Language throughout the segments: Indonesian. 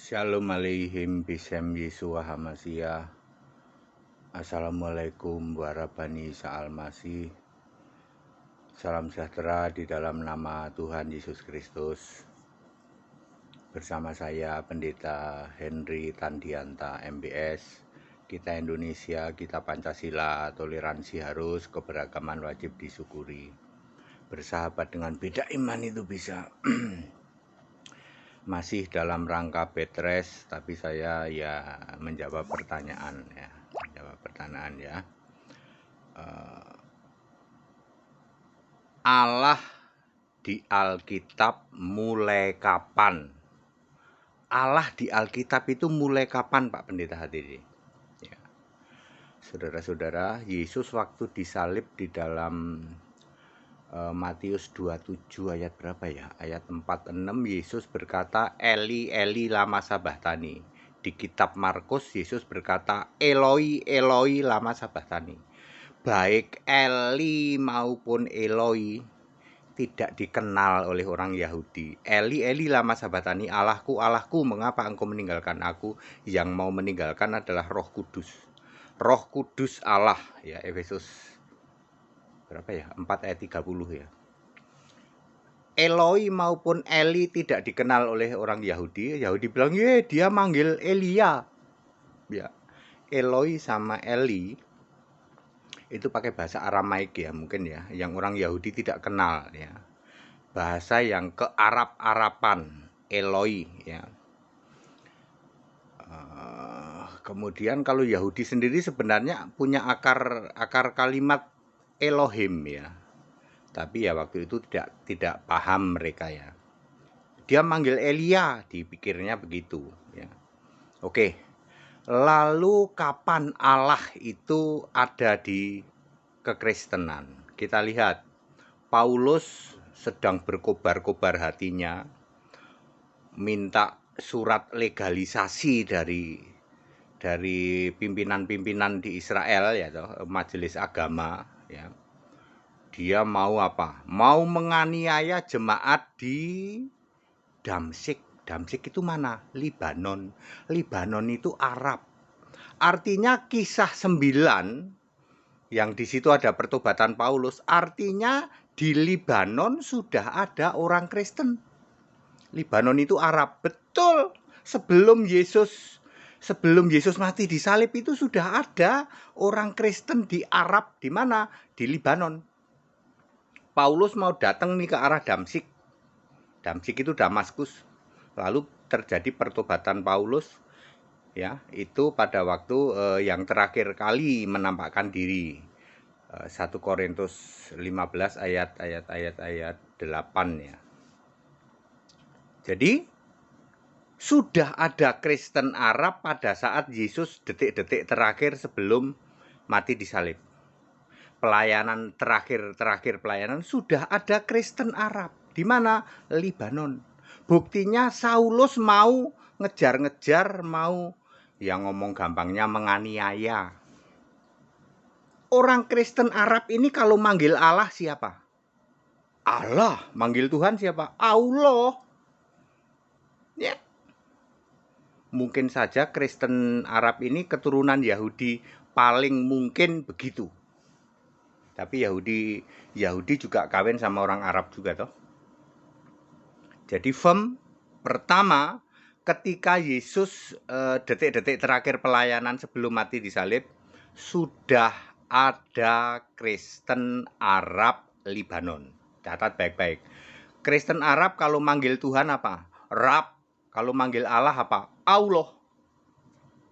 Shalom aleihim bisem Yesua Hamashiach. Assalamualaikum warahmatullahi wabarakatuh. Salam sejahtera di dalam nama Tuhan Yesus Kristus. Bersama saya Pendeta Henry Tandianta MBS. Kita Indonesia, kita Pancasila, toleransi harus, keberagaman wajib disyukuri. Bersahabat dengan beda iman itu bisa. Masih dalam rangka Petres, tapi saya menjawab pertanyaan ya. Allah di Alkitab mulai kapan? Allah di Alkitab itu mulai kapan, Pak Pendeta Hatiri? Ya. Saudara-saudara, Yesus waktu disalib di dalam Matius 27 ayat berapa ya? Ayat 46 Yesus berkata, Eli, Eli lama sabachthani. Di kitab Markus Yesus berkata, Eloi, Eloi lama sabachthani. Baik Eli maupun Eloi tidak dikenal oleh orang Yahudi. Eli, Eli lama sabachthani, Allahku, Allahku, mengapa engkau meninggalkan aku? Yang mau meninggalkan adalah Roh Kudus. Roh Kudus Allah, ya, Efesus berapa ya? 4 ayat 30 ya. Eloi maupun Eli tidak dikenal oleh orang Yahudi. Yahudi bilang, dia manggil Elia. Ya. Eloi sama Eli itu pakai bahasa Aramaik ya, mungkin ya, yang orang Yahudi tidak kenal ya. Bahasa yang ke Arab-Arapan, Eloi ya. Kemudian kalau Yahudi sendiri sebenarnya punya akar kalimat Elohim ya. Tapi ya waktu itu tidak paham mereka ya. Dia manggil Elia, dipikirnya begitu ya. Oke. Lalu kapan Allah itu ada di kekristenan? Kita lihat Paulus sedang berkobar-kobar hatinya, minta surat legalisasi dari pimpinan-pimpinan di Israel ya, majelis agama ya. Dia mau apa? Mau menganiaya jemaat di Damsyik. Damsyik itu mana? Libanon. Libanon itu Arab. Artinya kisah 9 yang di situ ada pertobatan Paulus, artinya di Libanon sudah ada orang Kristen. Libanon itu Arab. Betul. Sebelum Yesus mati disalib itu sudah ada orang Kristen di Arab. Di mana? Di Libanon. Paulus mau datang nih ke arah Damsyik. Damsyik itu Damaskus. Lalu terjadi pertobatan Paulus ya, itu pada waktu yang terakhir kali menampakkan diri. 1 Korintus 15 ayat 8 ya. Jadi sudah ada Kristen Arab pada saat Yesus detik-detik terakhir sebelum mati disalib. Pelayanan terakhir pelayanan sudah ada Kristen Arab. Di mana? Libanon. Buktinya Saulus mau ngejar-ngejar, mau yang ngomong gampangnya menganiaya. Orang Kristen Arab ini kalau manggil Allah siapa? Allah. Manggil Tuhan siapa? Allah. Ya. Mungkin saja Kristen Arab ini keturunan Yahudi, paling mungkin begitu. Tapi Yahudi juga kawin sama orang Arab juga toh. Jadi pertama ketika Yesus detik-detik terakhir pelayanan sebelum mati disalib, sudah ada Kristen Arab Libanon. Catat baik-baik. Kristen Arab kalau manggil Tuhan apa? Rab. Kalau manggil Allah apa? Allah.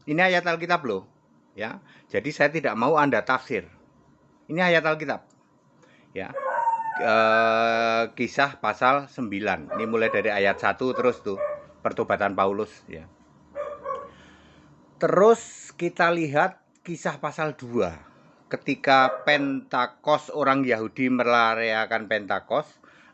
Ini ayat Alkitab loh. Ya. Jadi saya tidak mau Anda tafsir. Ini ayat Alkitab. Ya. Kisah pasal 9. Ini mulai dari ayat 1 terus tuh. Pertobatan Paulus ya. Terus kita lihat kisah pasal 2. Ketika Pentakos, orang Yahudi merayakan Pentakos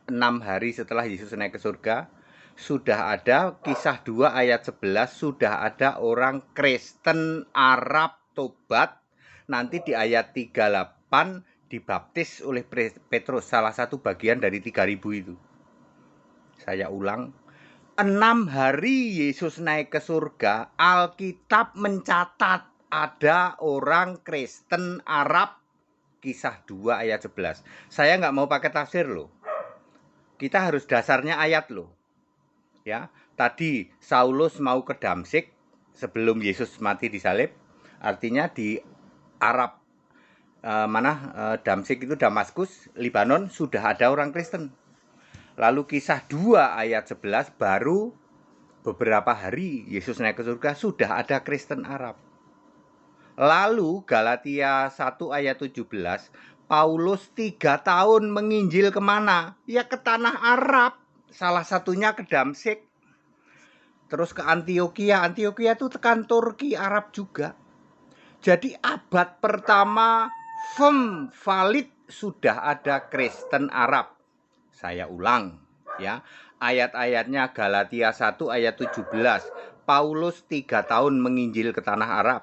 6 hari setelah Yesus naik ke surga, sudah ada kisah 2 ayat 11, sudah ada orang Kristen Arab tobat. Nanti di ayat 38 dibaptis oleh Petrus, salah satu bagian dari 3.000 itu. Saya ulang, 6 hari Yesus naik ke surga, Alkitab mencatat ada orang Kristen Arab, Kisah 2 ayat 11. Saya nggak mau pakai tafsir loh. Kita harus dasarnya ayat loh. Ya, tadi Saulus mau ke Damsyik sebelum Yesus mati disalib. Artinya di Arab Damsyik itu Damaskus, Libanon, sudah ada orang Kristen. Lalu Kisah 2 ayat 11 baru beberapa hari Yesus naik ke surga sudah ada Kristen Arab. Lalu Galatia 1 ayat 17, Paulus 3 tahun menginjil kemana? Ya ke tanah Arab, salah satunya ke Damsyik. Terus ke Antioquia, Antioquia itu tekan Turki, Arab juga. Jadi abad pertama valid sudah ada Kristen Arab. Saya ulang ya. Ayat-ayatnya Galatia 1 ayat 17. Paulus 3 tahun menginjil ke tanah Arab.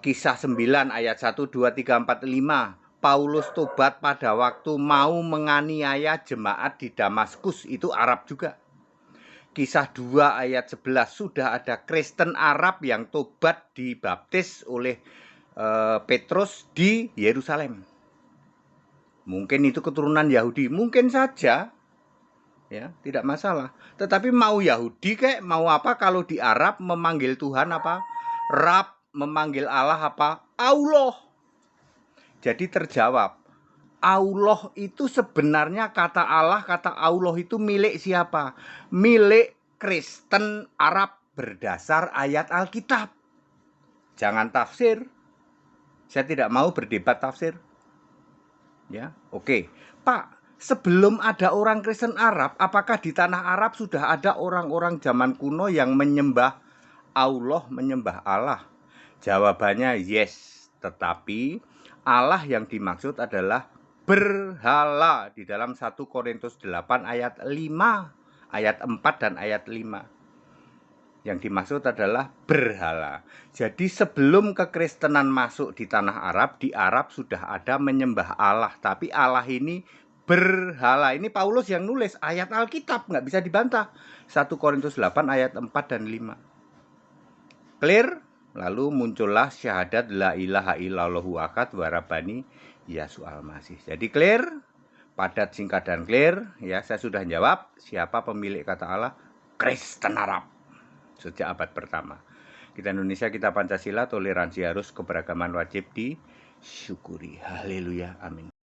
Kisah 9 ayat 1, 2, 3, 4, 5. Paulus tobat pada waktu mau menganiaya jemaat di Damaskus, itu Arab juga. Kisah 2 ayat 11, sudah ada Kristen Arab yang tobat dibaptis oleh Petrus di Yerusalem. Mungkin itu keturunan Yahudi, mungkin saja, ya, tidak masalah. Tetapi mau Yahudi kayak mau apa, kalau di Arab memanggil Tuhan apa? Rab, memanggil Allah apa? Allah. Jadi terjawab, Allah itu sebenarnya kata Allah, kata Allah itu milik siapa? Milik Kristen Arab berdasar ayat Alkitab. Jangan tafsir. Saya tidak mau berdebat tafsir. Ya, oke. Pak, sebelum ada orang Kristen Arab, apakah di tanah Arab sudah ada orang-orang zaman kuno yang menyembah Allah, menyembah Allah? Jawabannya yes, tetapi Allah yang dimaksud adalah berhala di dalam 1 Korintus 8 ayat 5, ayat 4 dan ayat 5. Yang dimaksud adalah berhala. Jadi sebelum kekristenan masuk di tanah Arab, di Arab sudah ada menyembah Allah, tapi Allah ini berhala. Ini Paulus yang nulis, ayat Alkitab, nggak bisa dibantah. 1 Korintus 8 ayat 4 dan 5. Clear? Lalu muncullah syahadat la ilaha illallahu akad warabani Yesus al-Masih. Jadi clear? Padat, singkat, dan clear. Ya, saya sudah jawab. Siapa pemilik kata Allah? Kristen Arab. Sejak abad pertama. Kita Indonesia, kita Pancasila, toleransi harus, keberagaman wajib disyukuri. Haleluya, amin.